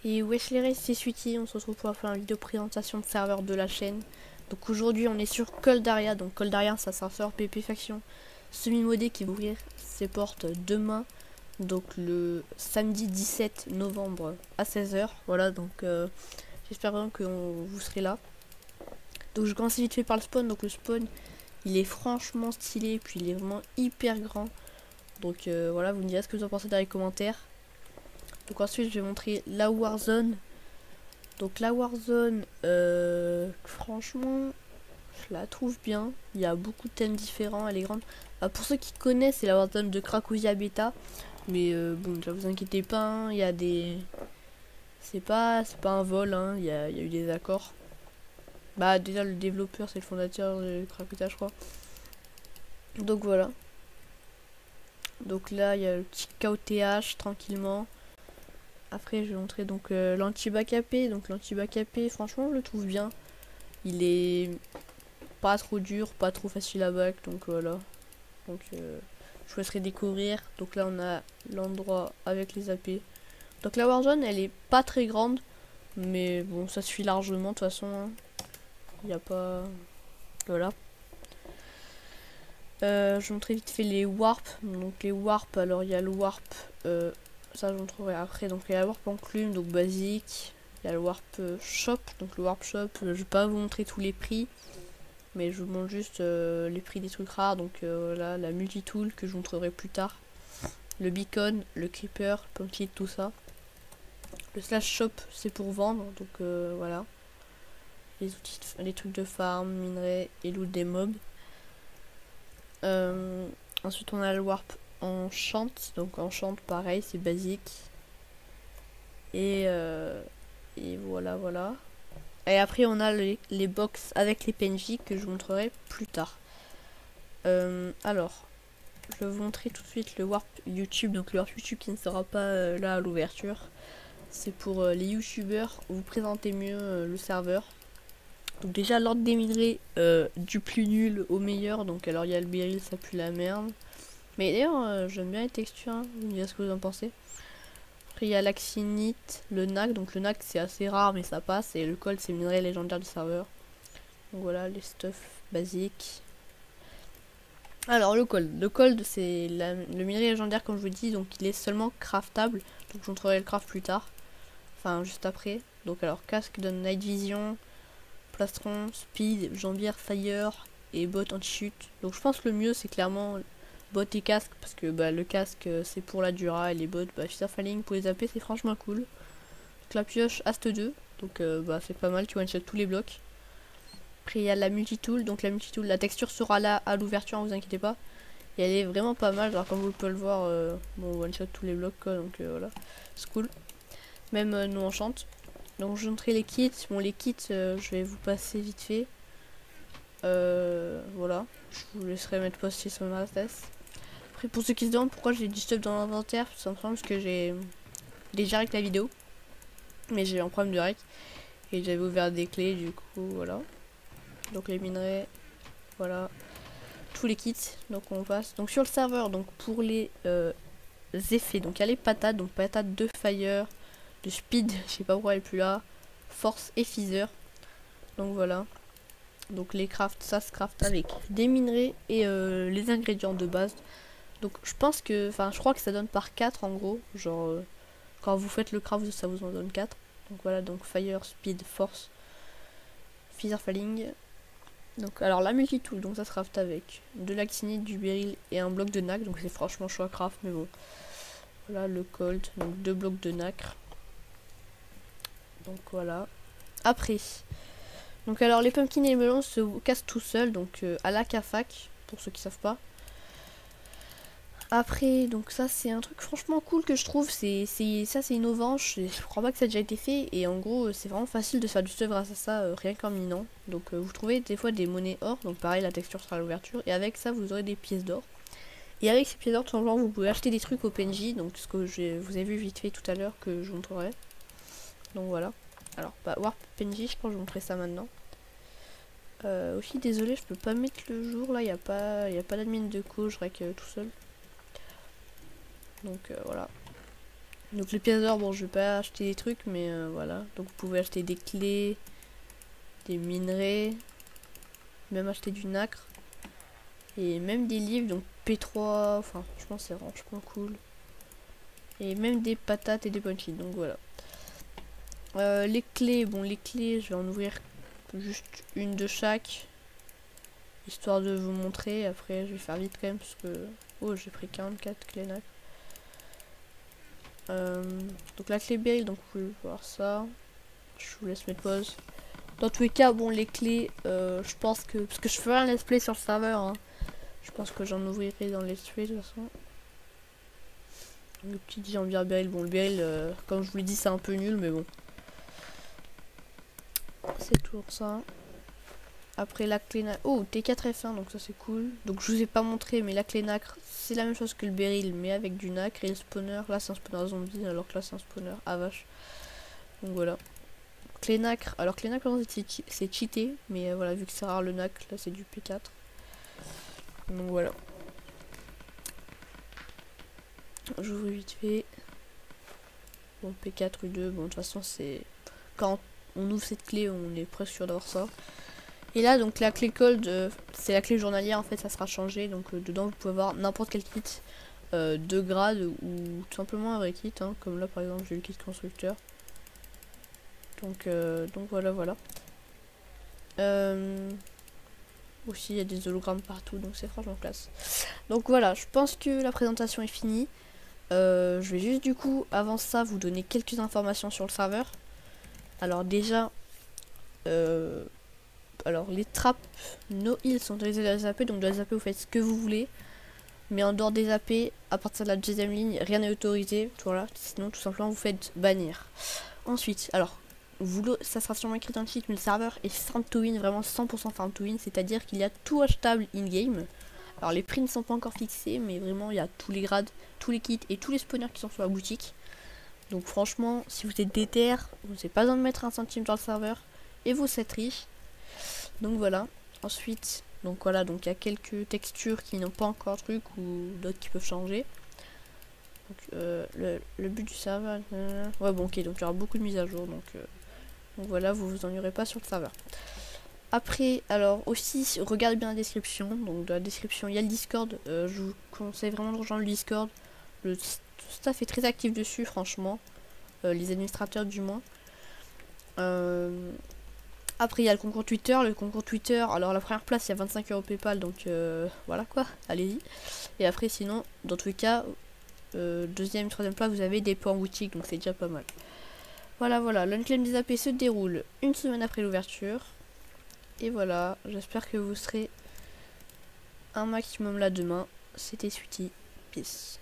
Et wesh les restes, c'est Sweetie, on se retrouve pour faire une vidéo présentation de serveur de la chaîne. Donc aujourd'hui on est sur Coldaria, donc Coldaria c'est un serveur PP Faction semi-modé qui va ouvrir ses portes demain, donc le samedi 17 novembre à 16 h. Voilà, donc j'espère vraiment que vous serez là. Donc je commence vite fait par le spawn, donc le spawn il est franchement stylé, puis il est vraiment hyper grand. Donc voilà, vous me direz ce que vous en pensez dans les commentaires. Donc ensuite je vais montrer la Warzone. Donc la Warzone, franchement, je la trouve bien. Il y a beaucoup de thèmes différents, elle est grande. Pour ceux qui connaissent, c'est la Warzone de Cracovia Beta. Mais bon, ne vous inquiétez pas, hein, il y a des... C'est pas un vol, hein, il y a eu des accords. Bah déjà le développeur, c'est le fondateur de Cracovia, je crois. Donc voilà. Donc là, il y a le petit KOTH, tranquillement. Après, je vais montrer donc l'anti-bac AP. Donc l'anti-bac AP, franchement, je le trouve bien. Il est pas trop dur, pas trop facile à back, donc voilà. Donc je vous laisserai découvrir. Donc là on a l'endroit avec les AP. Donc la Warzone elle est pas très grande, mais bon ça suffit largement de toute façon, hein. Il n'y a pas... Voilà. Je vous montrerai vite fait les warp. Donc les warp, alors il y a le warp, ça je vous montrerai après. Donc il y a le warp enclume, donc basique. Il y a le warp shop, donc le warp shop, je vais pas vous montrer tous les prix, mais je vous montre juste les prix des trucs rares. Donc voilà, la multitool que je vous montrerai plus tard, le beacon, le creeper, le pumpkin, tout ça. Le slash shop c'est pour vendre, donc voilà, les outils, les trucs de farm, minerais et loot des mobs. Ensuite on a le warp enchant, donc enchant pareil c'est basique, et voilà. Et après on a les box avec les PNJ que je vous montrerai plus tard. Alors je vais vous montrer tout de suite le warp YouTube. Donc le warp YouTube qui ne sera pas là à l'ouverture, c'est pour les youtubeurs, vous présentez mieux le serveur. Donc déjà l'ordre des minerais, du plus nul au meilleur. Donc alors il y a le beryl, ça pue la merde, mais d'ailleurs j'aime bien les textures, hein. Vous me direz ce que vous en pensez. Après il y a l'axinite, le NAC. Donc le NAC c'est assez rare mais ça passe, et le cold c'est minerai légendaire du serveur. Donc voilà les stuff basiques. Alors le cold c'est le minerai légendaire comme je vous dis, donc il est seulement craftable, donc je vous montrerai le craft plus tard, enfin juste après. Donc alors casque donne night vision, plastron, speed, jambière, fire et bot anti-chute. Donc je pense que le mieux c'est clairement bot et casque, parce que bah, le casque c'est pour la dura et les bots bah feather falling pour les AP c'est franchement cool. Donc la pioche ast 2, donc bah c'est pas mal, tu one shot tous les blocs. Après il y a la multitool, donc la multitool, la texture sera là à l'ouverture, hein, vous inquiétez pas. Et elle est vraiment pas mal, genre comme vous pouvez le voir, bon one shot tous les blocs quoi, donc voilà, c'est cool. Même nous enchante. Donc je vais montrer les kits. Bon les kits je vais vous passer vite fait. Voilà, je vous laisserai mettre poster sur ma test. Après pour ceux qui se demandent pourquoi j'ai du stuff dans l'inventaire, tout simplement parce que j'ai déjà rec la vidéo, mais j'ai un problème de rec et j'avais ouvert des clés, du coup voilà. Donc les minerais, voilà, tous les kits. Donc on passe donc sur le serveur. Donc pour les effets, donc il y a les patates, donc patate de fire, de speed, je sais pas pourquoi elle est plus là, force et feather. Donc voilà, donc les crafts, ça se craft avec des minerais et les ingrédients de base. Donc je pense que, enfin je crois que ça donne par 4 en gros, genre quand vous faites le craft ça vous en donne 4. Donc voilà, donc fire, speed, force, feather falling. Donc alors la multitool, donc ça se craft avec de l'actinite, du beryl et un bloc de nacre, donc c'est franchement chaud à craft, mais bon. Voilà le colt, donc 2 blocs de nacre. Donc voilà. Après, donc alors les pumpkins et les melons se cassent tout seuls, donc à la CAFAC, pour ceux qui savent pas. Après, donc ça c'est un truc franchement cool que je trouve, ça c'est innovant, je crois pas que ça a déjà été fait, et en gros c'est vraiment facile de faire du stuff grâce à ça, rien qu'en minant. Donc vous trouvez des fois des monnaies or, donc pareil la texture sera à l'ouverture, et avec ça vous aurez des pièces d'or. Et avec ces pièces d'or, tout simplement vous pouvez acheter des trucs au PNJ, donc ce que vous avez vu vite fait tout à l'heure que je vous montrerai. Donc voilà. Alors bah Warp PNJ, je pense que je vous montrerai ça maintenant. Aussi désolé je peux pas mettre le jour là, y a pas d'admin de co, je rec tout seul. Donc voilà. Donc les pièces d'or, bon je vais pas acheter des trucs, mais voilà. Donc vous pouvez acheter des clés, des minerais, même acheter du nacre. Et même des livres, donc P3, enfin franchement c'est franchement cool. Et même des patates et des punchy, donc voilà. Les clés, bon les clés, je vais en ouvrir juste une de chaque. Histoire de vous montrer, après je vais faire vite quand même parce que... Oh j'ai pris 44 clés nacre. Donc la clé beryl, donc vous pouvez voir ça. Je vous laisse mettre pause. Dans tous les cas, bon les clés, je pense que... Parce que je ferai un let's play sur le serveur, hein. Je pense que j'en ouvrirai dans le let's play de toute façon. Le petit jambier beryl, bon le beryl, comme je vous l'ai dit c'est un peu nul mais bon. C'est toujours ça. Après la clé nacre, oh T4F1 donc ça c'est cool. Donc je vous ai pas montré mais la clé nacre c'est la même chose que le beryl mais avec du nacre. Et le spawner, là c'est un spawner zombie alors que là c'est un spawner à vache. Donc voilà. Clé nacre, alors clé nacre c'est cheaté mais voilà vu que c'est rare le nacre là c'est du P4. Donc voilà. J'ouvre vite fait. Bon P4 U2, bon de toute façon c'est... Quand on ouvre cette clé on est presque sûr d'avoir ça. Et là donc la clé cold c'est la clé journalière en fait, ça sera changé. Donc dedans vous pouvez avoir n'importe quel kit de grade ou tout simplement un vrai kit hein, comme là par exemple j'ai le kit constructeur. Donc voilà. Aussi il y a des hologrammes partout donc c'est franchement classe. Donc voilà, je pense que la présentation est finie. Je vais juste du coup avant ça vous donner quelques informations sur le serveur. Alors déjà alors les trappes no heal sont autorisées dans les AP, donc dans les AP vous faites ce que vous voulez. Mais en dehors des AP, à partir de la deuxième ligne, rien n'est autorisé. Voilà, sinon tout simplement vous faites bannir. Ensuite, alors, ça sera sûrement écrit dans le site, mais le serveur est farm to win, vraiment 100% farm to win, c'est-à-dire qu'il y a tout achetable in-game. Alors les prix ne sont pas encore fixés, mais vraiment il y a tous les grades, tous les kits et tous les spawners qui sont sur la boutique. Donc franchement, si vous êtes déter, vous n'avez pas besoin de mettre un centime dans le serveur et vous êtes riche. Donc voilà. Ensuite, donc voilà, donc il y a quelques textures qui n'ont pas encore truc ou d'autres qui peuvent changer. Donc le but du serveur, ouais bon ok, donc il y aura beaucoup de mises à jour, donc voilà, vous vous ennuierez pas sur le serveur. Après, alors aussi, regardez bien la description. Donc dans la description, il y a le Discord. Je vous conseille vraiment de rejoindre le Discord. Le staff est très actif dessus, franchement. Les administrateurs du moins. Après il y a le concours Twitter, alors la première place il y a 25 € PayPal, donc voilà quoi, allez-y. Et après sinon, dans tous les cas, deuxième, troisième place vous avez des points en boutique, donc c'est déjà pas mal. Voilà, l'unclaim des AP se déroule une semaine après l'ouverture. Et voilà, j'espère que vous serez un maximum là demain. C'était Sweetie, peace.